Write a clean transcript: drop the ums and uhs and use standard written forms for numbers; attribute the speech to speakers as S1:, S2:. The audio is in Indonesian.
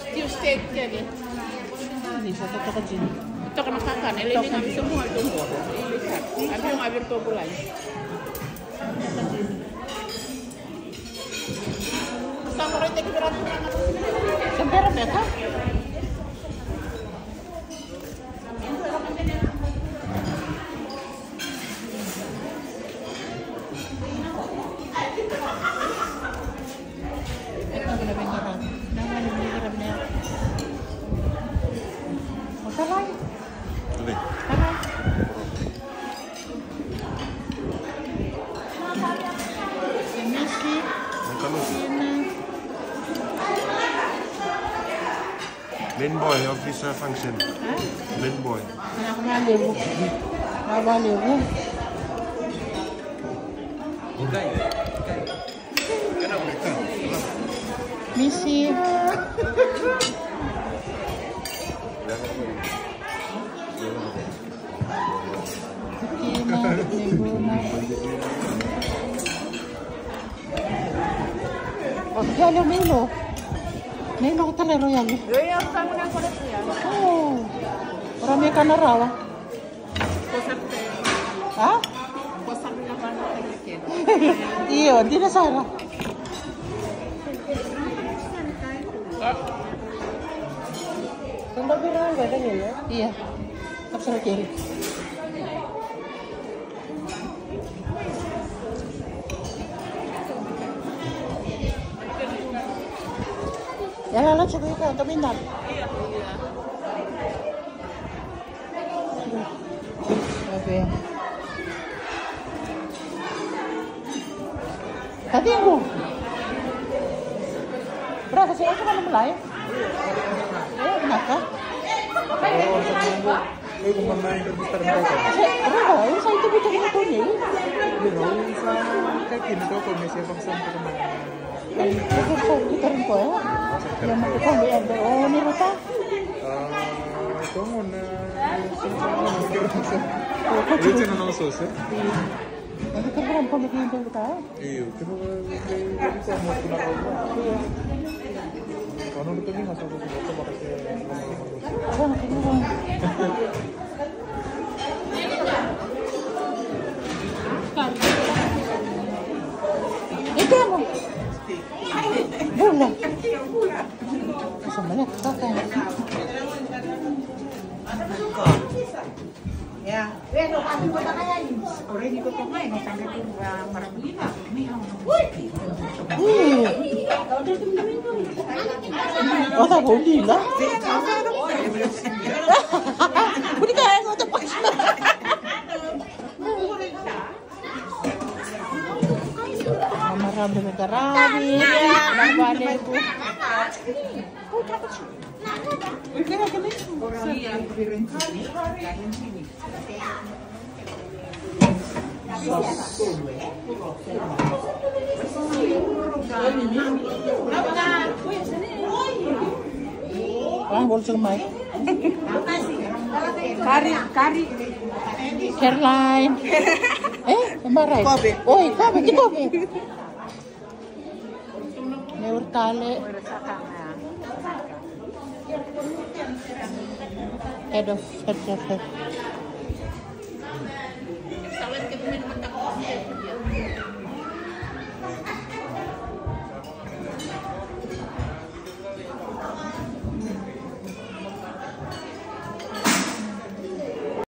S1: Stew steak jadi.
S2: Ini satu kecil.
S1: Ito ka nakakan. Ili nga gusto mo nga tumbo. Kami yung abir ko bulay. Basta mo rin tekibiran ko na nga.
S2: Sempera beka? Ito ang labing harap. Naman yung hirap na yan. Masalay.
S3: Tuloy.
S2: Tara. Si Missy.
S3: Ang tanong.
S2: Sina.
S3: Main boy of this function.
S2: Ha?
S3: Main boy.
S2: Anak maliw. Mabaliw mo. Missy. Tina, Neguna. Oh, jalo Milo. Milo ko talero yan.
S1: Royal sa mo na ko siya.
S2: Oh. Marami ka na raw.
S1: Kusap ko.
S2: Ha?
S1: Kusap na pa na tagikin.
S2: Iyo, di na Sara.
S1: Kung babira ang ganda niya,
S2: Iya. Kapsal kiri. Yan lang siguro ka, kabinan. Okay. Tadi mo. Berapa sih aku kan mulai? Eh, kenapa?
S4: May kumamain ka gusto rin tayo.
S2: Berapa? Ini saya itu bicara itu nih.
S4: Hindi no, yung sa kakin ko kung may siyang sampo naman.
S2: Itu saya bicara itu ya. Yang mau kita ambil ada. Oh, ini Ruta.
S4: Ito mo na Ulit siya na ng sauce eh?
S2: Nanti kan berapa lagi yang kita?
S4: Iyo, kaya gawin ko mo pinakaw mo. Ano nito yung nasa sauce ito baka siya
S2: Ada nak kena. Itu apa? Bola. Sebenarnya kakak.
S1: Ya, pero kasi mo na kaya yun. Already ko kumain, natanggal ko marami.
S2: Oh, tak boleh lah. Boleh kan? Kau tak pas. Mama Rabi Megarabi. Mabalik ko. Kira kini. Ah, boleh semai.
S1: Kari.
S2: Caroline. Maray.
S1: Kobe.
S2: Oi, Kobe, di Kobe. Neurtale. Head of